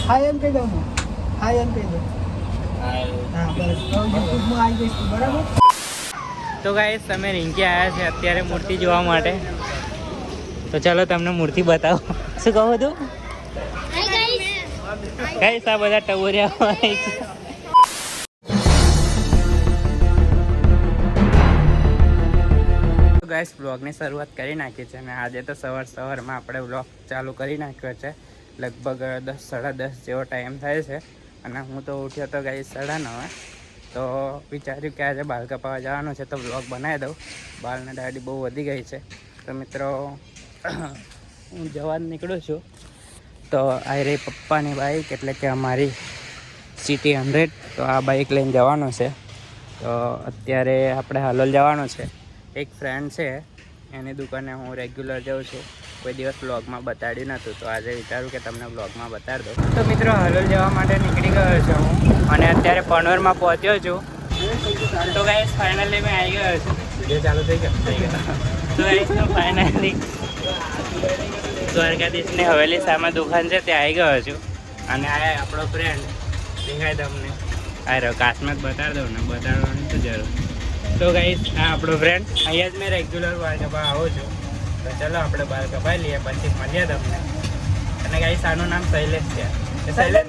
હાય એમ કહી દઉં હું. હાય એમ કહી દઉં. હા બસ યુટ્યુબમાં આવી જઈશ તું, બરાબર. તો ગાઈસ તમે રિંકી આવ્યા છે અત્યારે મૂર્તિ જોવા માટે. તો ચાલો તમને મૂર્તિ બતાવો. શું કહું તું ગાઈસ? આ બધા ટવરિયા ગાઈસ બ્લોગની શરૂઆત કરી નાખી છે અને આજે તો સવારમાં આપણે બ્લોગ ચાલુ કરી નાખ્યો છે. લગભગ 10 સાડા 10 જેવો ટાઈમ થાય છે અને હું તો ઉઠ્યો તો ગાઈસ 9:30. તો વિચાર્યું કે આજે બાલ કપાવવા જવાનું છે તો બ્લોગ બનાવી દઉં. બાલની દાઢી બહુ વધી ગઈ છે. તો મિત્રો હું જવા નીકળું છું. તો આ રહી પપ્પાની બાઇક, એટલે કે અમારી સિટી 100. તો આ બાઇક લઈને જવાનું છે. તો અત્યારે આપણે હાલોલ જવાનું છે. એક ફ્રેન્ડ છે એની દુકાને હું રેગ્યુલર જાઉં છું. કોઈ દિવસ વ્લોગમાં બતાડ્યું નહોતું, તો આજે વિચારું કે તમને વ્લોગમાં બતાડી દઉં. તો મિત્રો હાલોલ જવા માટે નીકળી ગયો છું હું અને અત્યારે પનવેરમાં પહોંચ્યો છું. તો ગાઈસ ફાઇનલી મેં આવી ગયો છું. વિડીયો ચાલુ થઈ ગયો. તો ગાઈસ ફાઇનલી દ્વારકાધીશની હવેલી સામે દુકાન છે ત્યાં આવી ગયો છું. અને આ આપણો ફ્રેન્ડ દેખાય તમને, આ રહ્યો. કાચમાં જ બતાડી દઉં ને, બતાડવાની તો જરૂર. તો ગાઈસ આ આપણો ફ્રેન્ડ, અહીંયા જ મેં રેગ્યુલર બાલ કપાવવા આવું છું. તો ચલો આપણે બાલ કપાવી લઈએ, પછી મળીએ તમને. અને ગાઈસ આનું નામ શૈલેષ છે. શૈલેષ?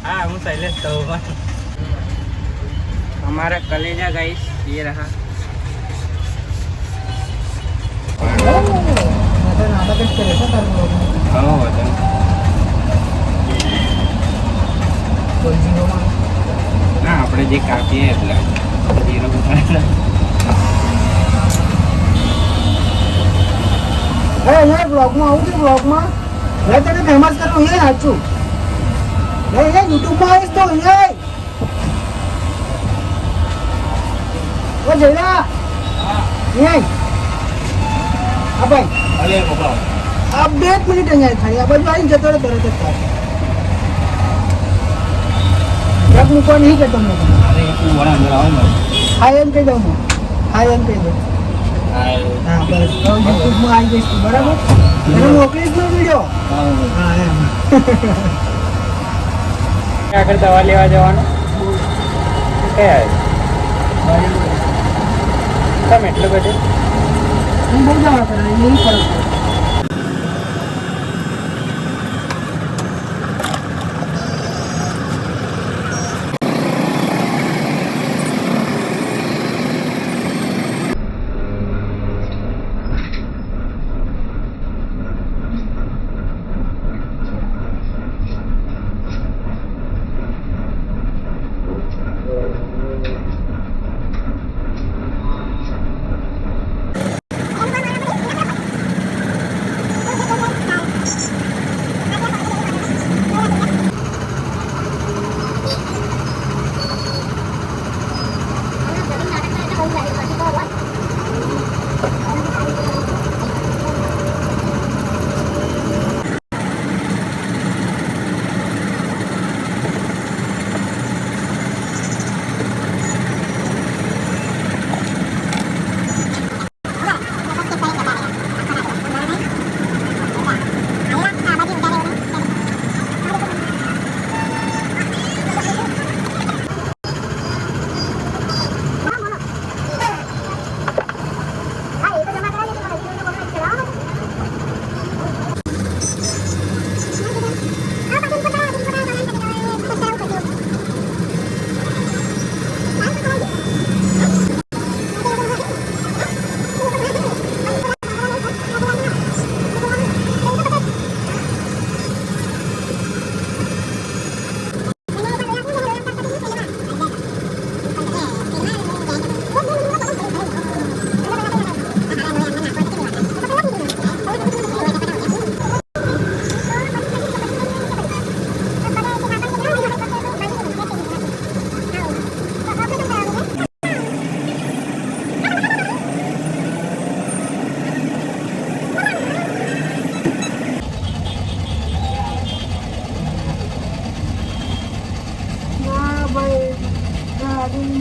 હા, હું શૈલેષ કહું. हमारा कलेजा गाइस ये रहा. ના આપણે જે કાપીએ એટલે જીરો બ્લોગમાં આવું છું. બ્લોગમાં મેં તને ફેમસ કરું. એ સાચું યુટ્યુબમાં આવીશ તો ઓ જયલા ભાઈ આ 2 મિનિટ અહીંયા ખાલી આ બાજુ આવીને જતો રહે તરત જ થાય. મૂકવા નહીં કે તમને હાય એમ કહી દઉં હું. હાય એમ કહી દઉં. હા બસ યુટ્યુબમાં આવી જઈશ તું, બરાબર. એને મોકલીશ નો વિડીયો. હા એમ આગળ દવા લેવા જવાનું કયા કેમ એટલું બધું? હું બહુ દવા કરાવી નહીં ફરક પડે.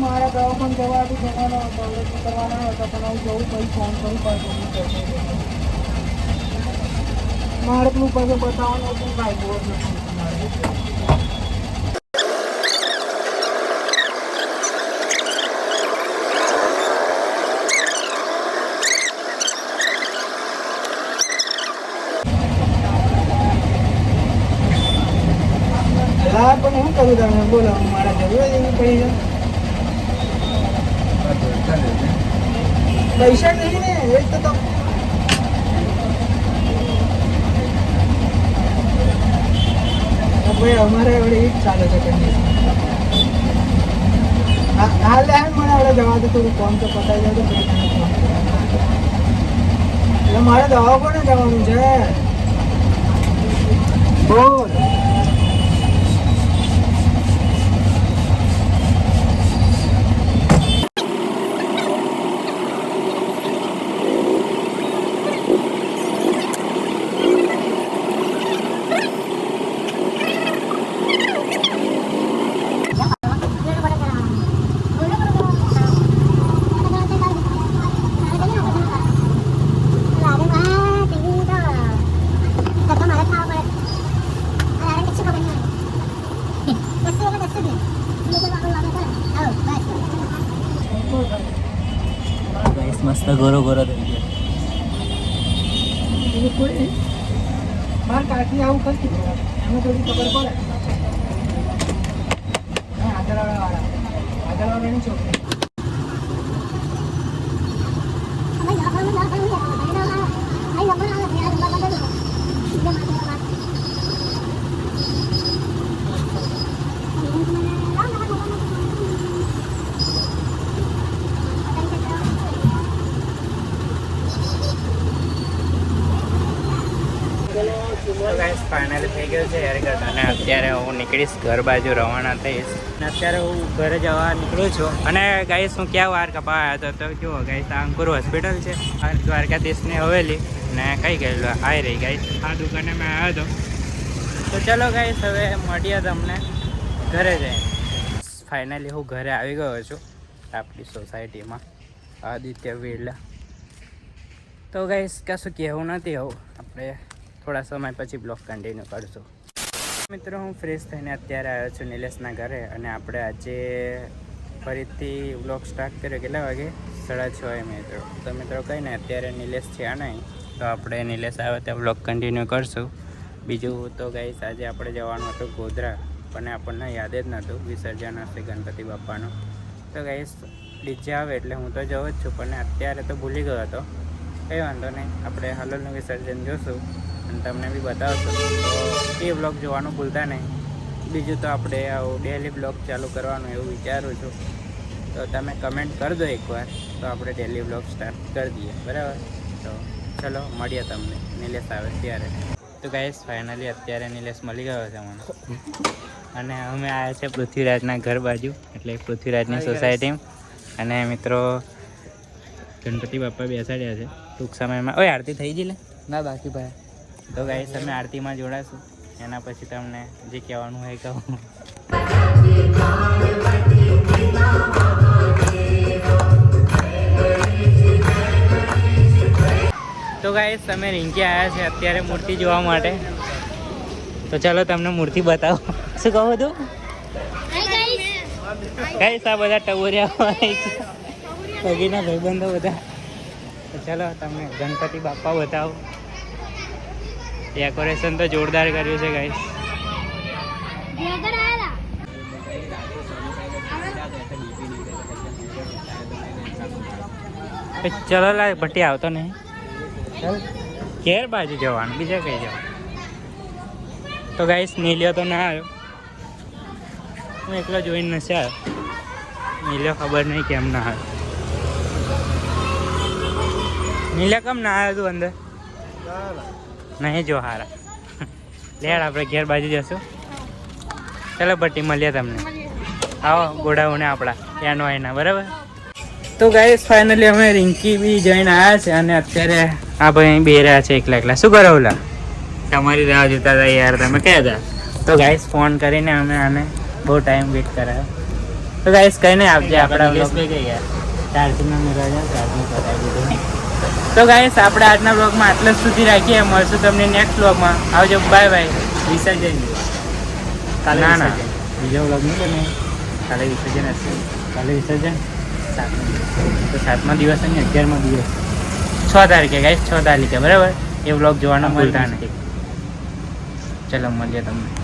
મારા ગામ પણ જવાનો હતો, કરવાના હતા પણ હું જવું પછી ફોન કરું પાછું. મારે પેલું પાછું બતાવવાનું હતું ભાઈ, બહુ જ નથી મારે. હા પણ શું કરું તમે બોલો મારા જરૂર એવી પડી છે પૈસા નહીં ને એ તો ભાઈ અમારે હવે એ જ ચાલે છે કન્ડિશન હાલ મને હવે જવા દે થોડું ફોન તો પતાવી જાય તો બે ફોન એટલે મારે દવા કોને જવાનું છે બોલ મસ્ત ગોરો ગોરો થઈ ગયો એવું કોઈ નહીં મારે કાકી આવું કરતી એમાં થોડી ખબર પડે આગળવાળાની છોકરી ફાઇનલી થઈ ગયું છે હેરકટ અને અત્યારે હું નીકળીશ ઘર બાજુ રવાના થઈશ અને અત્યારે હું ઘરે જવા નીકળું છું અને ગાઈસ હું ક્યાં વાર કપા આવ્યો હતો તો જુઓ ગાઈસ આ અંકુર હોસ્પિટલ છે દ્વારકાધીશની હવેલી ને કઈ ગયેલો આવી રહી ગાઈસ આ દુકાને મેં આવ્યો હતો તો ચલો ગાઈસ હવે મળીએ તમને ઘરે જઈએ ફાઇનલી હું ઘરે આવી ગયો છું આપણી સોસાયટીમાં આદિત્ય વિરલા તો ગાઈસ કશું કહેવું નથી આવું આપણે થોડા સમય પછી બ્લોગ કન્ટિન્યુ કરશું મિત્રો હું ફ્રેશ થઈને અત્યારે આવ્યો છું નિલેશના ઘરે અને આપણે આજે ફરીથી બ્લોગ સ્ટાર્ટ કર્યો કેટલા વાગે 6:30 મિત્રો તો મિત્રો કંઈ ને અત્યારે નિલેશ છે નહીં તો આપણે નિલેશ આવે ત્યાં બ્લોગ કન્ટિન્યુ કરશું બીજું તો ગાઈસ આજે આપણે જવાનું હતું ગોધરા પણ આપણને યાદ જ નહોતું વિસર્જન હશે ગણપતિ બાપાનું તો ગાઈસ ડીજે આવે એટલે હું તો જઉં જ છું પણ અત્યારે તો ભૂલી ગયો હતો કંઈ વાંધો નહીં આપણે હલોલનું વિસર્જન જોશું અને તમને બી બતાવશું તો એ બ્લોગ જોવાનું ભૂલતા નહીં બીજું તો આપણે આવું ડેલી બ્લોગ ચાલુ કરવાનું એવું વિચારું છું તો તમે કમેન્ટ કરી દો એકવાર તો આપણે ડેલી બ્લોગ સ્ટાર્ટ કરી દઈએ બરાબર તો ચલો મળીએ તમને નિલેશ આવે ત્યારે તો ગાઈસ ફાઇનલી અત્યારે નિલેશ મળી ગયો છે મને અને અમે આવ્યા છે પૃથ્વીરાજના ઘર બાજુ એટલે પૃથ્વીરાજની સોસાયટીમાં અને મિત્રો ગણપતિ બાપા બેસાડ્યા છે ટૂંક સમયમાં ઓય આરતી થઈ ગઈ લે ના બાકી ભાઈ તો ગાઈસ તમે આરતીમાં જોડાશું એના પછી તમને જે કહેવાનું હોય કહું તો ગાઈસ તમે રિંકી આવ્યા છે અત્યારે મૂર્તિ જોવા માટે તો ચાલો તમને મૂર્તિ બતાવો શું કહું હતું ગાઈસ આ બધા ટવરિયા પગીના ભાઈબંધો બધા તો ચાલો તમને ગણપતિ બાપા બતાવો ડેકોરેશન તો જોરદાર કર્યું છે ગાઈસ ચલો લા ભટ્ટી આવતો નહીં ચાલ કેર બાજુ જવાનું બીજા કઈ જવાનું તો ગાઈસ નીલ્યો તો ના આવ્યો હું એકલો જોઈને નથી આવ્યો નીલ્યો ખબર નહીં કેમ ના આવ્યો નીલ્યો કેમ ના આવ્યો તું અંદર નહીં જો હારા લેડ આપણે ઘેર બાજુ જશું ચાલો ભટ્ટી મળીએ તમને આવો ગોડાઓને આપણા એનો એના બરાબર તો ગાઈસ ફાઇનલી અમે રિંકી બી જઈને આવ્યા છે અને અત્યારે આ ભાઈ બે રહ્યા છે એકલા એકલા શું કરો ઓલા તમારી રાહ જોતા હતા યાર તમે ક્યાં હતા તો ગાઈસ ફોન કરીને અમે આને બહુ ટાઈમ વેઇટ કરાયો તો ગાઈસ કંઈ નહીં આપજે આપણા બ્લોગ ચાર્જિંગમાં મેળવ્યા ચાર્જિંગ કરાવી દીધું તો ગાઈસ આપણે આજના બ્લોગમાં આટલા સુધી રાખીએ મળશું તમને નેક્સ્ટ બ્લોગમાં આવજો બાય બાય વિસર્જન કાલે ના ના બીજો બ્લોગ નહીં બને કાલે વિસર્જન હશે કાલે વિસર્જન 7મા દિવસ અને 11મા દિવસ 6 તારીખે ગાઈસ 6 તારીખે બરાબર એ બ્લોગ જોવાનો ભૂલતા નહીં ચલો મળીએ તમને